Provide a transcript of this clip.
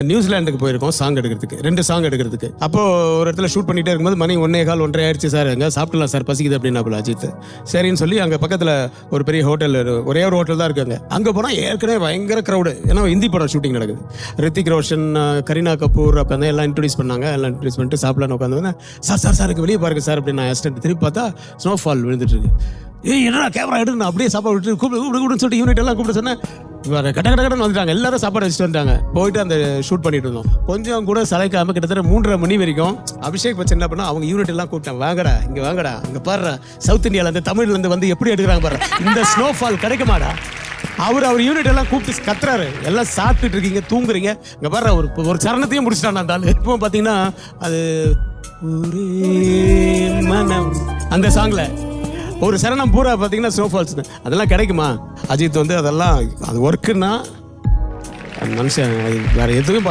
நியூசிலாந்துக்கு போயிருக்கோம் சாங் எடுக்கிறதுக்கு, 2 சாங் எடுக்கிறதுக்கு. அப்போ ஒரு இடத்துல ஷூட் பண்ணிட்டே இருக்கும்போது மணி 1:15 ஆயிடுச்சு சார், எங்க சாப்பிடலாம் சார், பசிக்குது அப்படின்னாப்புல அஜித். சரின்னு சொல்லி அங்கே பக்கத்தில் ஒரு பெரிய ஹோட்டல், ஒரே ஒரு ஹோட்டல் தான் இருக்காங்க. அங்கே போனால் ஏற்கனவே பயங்கர க்ரௌடு, ஏன்னா ஹிந்தி படம் ஷூட்டிங் நடக்குது. ரித்திக் ரோஷன், கரீனா கபூர் அப்போ எல்லாம் இன்ட்ரடியூஸ் பண்ணாங்க. எல்லாம் இன்ட்ரடியூஸ் பண்ணிட்டு சாப்பிடலான்னு உட்காந்து, சார் சாருக்கு வெளியே பாருங்க சார் அப்படின்னு நான் அசிஸ்டன்ட் திருப்பி பார்த்தா ஸ்னோஃபால் விழுந்துட்டு இருக்கு. என்னடா கேமரா எடுத்து நான் அப்படியே சாப்பாடு விட்டு கூப்பிடுன்னு சொல்லிட்டு யூனிட் எல்லாம் கூப்பிட்டு சொன்னேன். கட்ட கடன்னு வந்துட்டாங்க, எல்லாரும் சாப்பாடு வச்சுட்டு வந்துட்டாங்க. போயிட்டு அந்த ஷூட் பண்ணிட்டு இருந்தோம். கொஞ்சம் கூட சளைக்காம கிட்டத்தட்ட 3:30 மணி வரைக்கும் அபிஷேக் பச்சன் என்ன பண்ணா, அவங்க யூனிட் எல்லாம் கூப்பிட்டாங்க. வாங்கடா இங்க, வாங்கடா அங்க பாரு, சவுத் இந்தியால இருந்து தமிழ்ல இருந்து வந்து எப்படி எடுக்கிறாங்க பாரு, இந்த ஸ்னோஃபால் கிடைக்குமாடா. அவர் யூனிட் எல்லாம் கூப்பிட்டு கத்துறாரு, எல்லாம் சாப்பிட்டுட்டு இருக்கீங்க, தூங்குறீங்க, இங்க பாரு ஒரு சரணத்தையும் முடிச்சிட்டான் அந்த ஆளு. இப்போ பாத்தீங்கன்னா அது மனம், அந்த சாங்ல ஒரு சரணம் பூரா பார்த்தீங்கன்னா ஸ்னோஃபால்ஸ். அதெல்லாம் கிடைக்குமா அஜித் வந்து, அதெல்லாம் அது ஒர்க்குன்னா மனுஷன் வேற எதுவும்